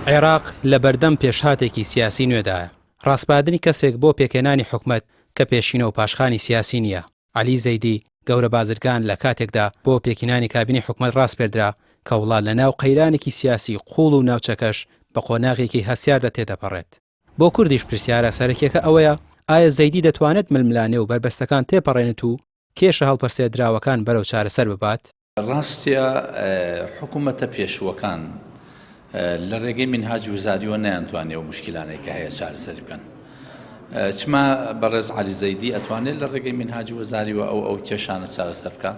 عێراق لە بەردەم پێشهاتێکی سیاسی نوێدایە. ڕاستپاردنی کەسێک بۆ پێکێنانی حکومەت کە پێشینە و پاشخانی سیاسی نییە. عەلی زەیدی گەورە بازرگان لە کاتێکدا بۆ پێکێنانی کابینی حکومەت ڕاستپێردرا کە وڵات لە ناو قەیرانێکی سیاسی قوڵ و ناوچەکەش بە قۆناغێکی هەسیاردا تێدەپەڕێت. بۆ کوردیش پرسیارە سەرەکیەکە ئەوەیە ئایا زەیدی دەتوانێت ململانێ و بربەستەکان تێپەڕێنێت و کێشە هەڵپەرسێدراوەکان بەرەو چارەسەر ببات؟ ڕاستیە حکوومەتە پێشوەکان لە ڕێگەی منهاج وزاریەوە نەیانتوانێت و مشکلانێک کە هەیە چارەسەری بکەن. چما بەڕێز عەلی زەیدی ئەتوانێت لە ڕێگەی منهاج وزاریەوە ئەو کێشانە چارەسەر بکە،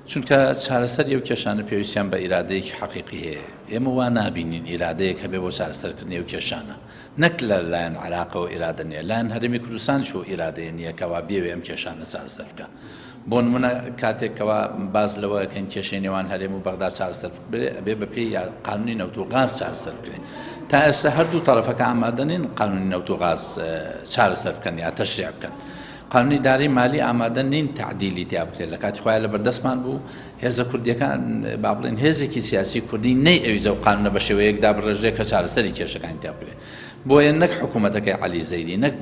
چونکە چارەسەری ئەو کێشانە پێویستیان بە ئیرادەیەکی حەقیقی هەیە. ئێمە وا نابینین ئیرادەیەک هەبێ بۆ چارەسەرکردنی ئەو کێشانە، نەک لە لایەن عێراقەوە ئیرادە نییە، لایەن هەرێمی کوردستانیش ئیرادەیە نییە کەوا بێوێ ئەم کێشانە چارەسەر بکە. بۆ نمونە کاتێکەوە باز لەوەکەن کێشەی نێوان هەرێم و بەغدا چارەسەر بێ بە پێی قانونی نەوت و غاز چارەسەر بکرێن. تا ئێستا هەردوو تەرەفەکە ئامادەنین قانونی نەوت و غاز چارەسەر بکەن یا تەشریع بکەن. قانونی داری مالی ئامادە نین تعدیلی تیا بکرێت. لە کاتی خۆیان لە بەردەستمان بوو هێزە کوردیەکان با بڵێن هێزێکی سیاسی کوردی نەیئەویزە و قانونە بە شێوەیەکدا بڕێژێت کە چارەسەری کێشەکانی تیا بکرێت. بۆیە نەک حکوومەتەکەی عەلی زەیدی، نەک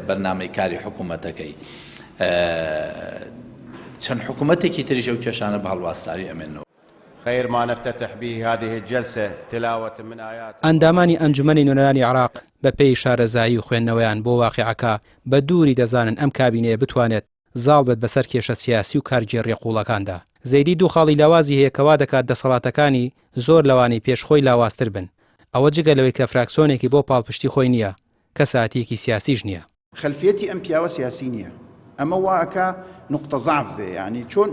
بەرنامەی کاری حکوومەتەکەی، چەند حکوومەتێکی تریش ئەو کێشانە بە هەڵواستراوی ئەمێنەوە. خير ما نفتتح به هذه الجلسة تلاوة من آيات. ئەندامانی ئەنجومەنی نوێنەرانی عێراق بە پێی شارەزایی و خوێندنەوەیان بۆ واقیعەکە بە دووری دەزانن ئەم کابینەیە بتوانێت زاڵ بێت بەسەر کێشە سیاسی و کارگێڕی قوڵەکاندا. زەیدی دوو خاڵی لاوازی هەیە کەوا دەکات دەسەڵاتەکانی زۆر لەوانی پێشخۆی لاوازتر بن. ئەوە جگە لەوەی کە فراکسۆنێکی بۆ پاڵپشتی خۆی نییە، کە ساتیەکی سیاسیش نییە. خلفيتي ئەم پیاوە سیاسی نییە. ئەمە واکە نقطة ضعف بێ، يعني چۆن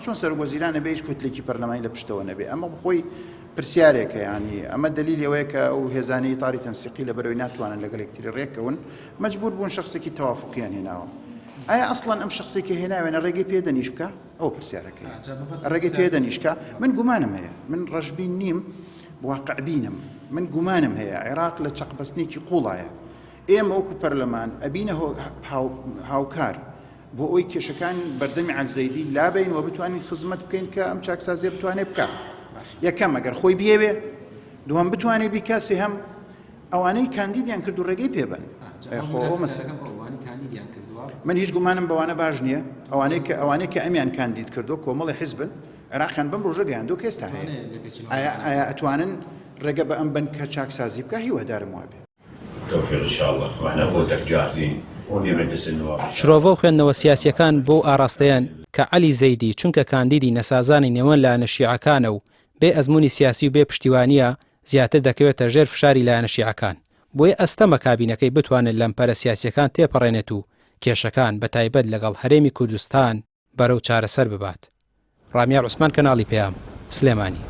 چۆن سەرۆکوەزیرانە بێ هیچ کتلێکی پەرلەمانی لە پشتەوە نەبێ. ئەمە بخۆی پرسیارێکە، يعني ئەمە دلیلی ئەوەیە کە ئەو هێزانەی تاری تەنسیقی لە بەرەوەی ناتوانن لەگەڵ یەکتری ڕێکەون، مەجبور بوون شخصێکی تەوافقیان هێناوە. ئایا ئەسڵەن ئەم شخصێکی هێناوێنە ڕێگەی پێدەنیش بکە؟ ئەو پرسیارەکەی ڕێگەی پێدەنیش بکە. من گومانم هەیە، من ڕەشبین نیم، واقع بینم، من گومانم هەیە عێراق لە چەقبەستنێکی قوڵایە. ئێمە وەکو پەرلەمان ئەبینە هاوکار بۆ ئەوی کێشەکان بەردەمی عەلی زەیدی لابین و بتوانین خزمەت بکەین کە ئەم چاکسازیە بتوانێت بکە. یەکەم ئەگەر خۆی بێوێ، دووەم بتوانێت بیکە، سێهەم ئەوانەی کاندیدیان کرد و ڕێگەی پێبن. من هیچ گومانم بەوانە باش نییە. ئەوانەی کە ئەمیان کاندید کردو کۆمەڵی حیزبن، عێراقیان بەم ڕۆژە گەیاندوو کە ئێستا هەیە. ئایا ئەتوانن ڕێگە بە ئەم بن کە چاکسازی بکە؟ هیوادارم وابێ. توفيق إن شاء الله وإحنا نموذج جاهزين ونمجلس النواب. شرۆڤە و خوێندنەوە سیاسیەکان بۆ ئاراستەیان کە عەلی زەیدی چونکە کاندیدی نەسازانی نێوان لایەنە شیعەکانە و بێ ئەزموونی سیاسی و بێ پشتیوانیە زیاتر دەکەوێتە ژێر فشاری لایەنە شیعەکان. بۆیە ئەستەمە کابینەکەی بتوانێت لەمپەرە سیاسیەکان تێپەڕێنێت و کێشەکان بە تایبەت لەگەڵ هەرێمی کوردستان بەرەو چارەسەر ببات. ڕامیا عوسمان، کەناڵی پێام، سلێمانی.